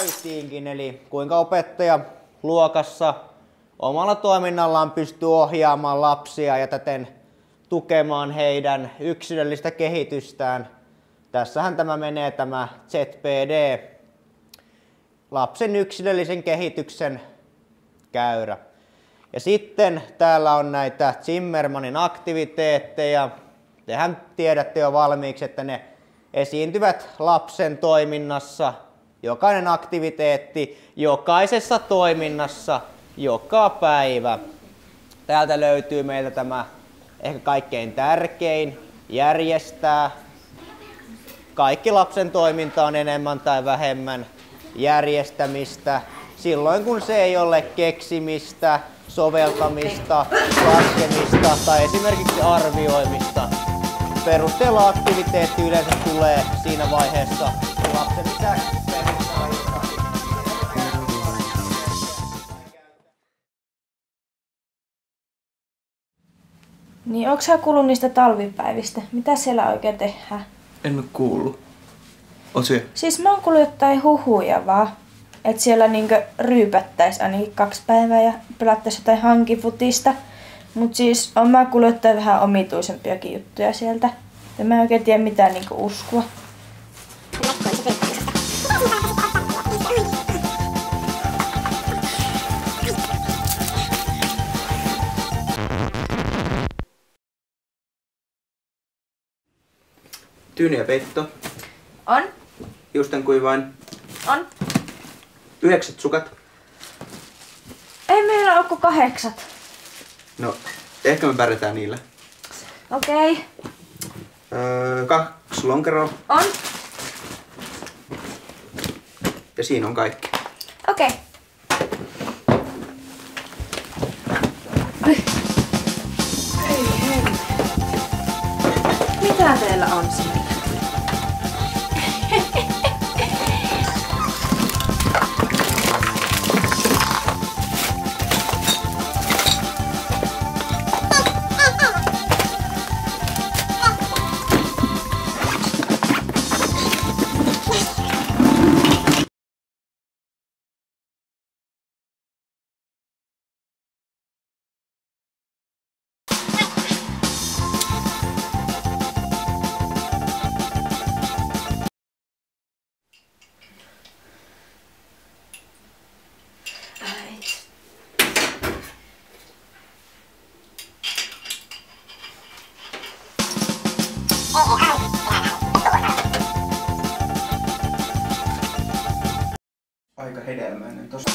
käytiinkin, eli kuinka opettaja luokassa omalla toiminnallaan pystyy ohjaamaan lapsia ja täten tukemaan heidän yksilöllistä kehitystään. Tässähän tämä menee tämä ZPD, lapsen yksilöllisen kehityksen käyrä. Ja sitten täällä on näitä Zimmermanin aktiviteetteja. Tehän tiedätte jo valmiiksi, että ne esiintyvät lapsen toiminnassa. Jokainen aktiviteetti, jokaisessa toiminnassa, joka päivä. Täältä löytyy meiltä tämä ehkä kaikkein tärkein, järjestää. Kaikki lapsen toiminta on enemmän tai vähemmän järjestämistä. Silloin kun se ei ole keksimistä, soveltamista, laskemista tai esimerkiksi arvioimista. Perusteella aktiviteetti yleensä tulee siinä vaiheessa, kun lapsen pitää perustella jotain. Niin, onko sä kuullut niistä talvipäivistä? Mitä siellä oikein tehdään? En ole kuullut. Oot se? Siis mä oon kuullut jotain huhuja vaan. Että siellä niinkö ryypättäis ainakin 2 päivää ja pelattais jotain hankifutista. Mut siis on mä kuullut jotain vähän omituisempiakin juttuja sieltä. Ja mä en oikein tiedä mitään niinku uskoa. Tyyny ja peitto. On? Hiusten kuivain. On? 9 sukat. Ei meillä ole kuin 8. No, ehkä me pärjätään niillä. Okei. 2 lonkeroa. On? Ja siinä on kaikki. Okei. Mitä teillä on siellä? Aika hedelmäinen tosta.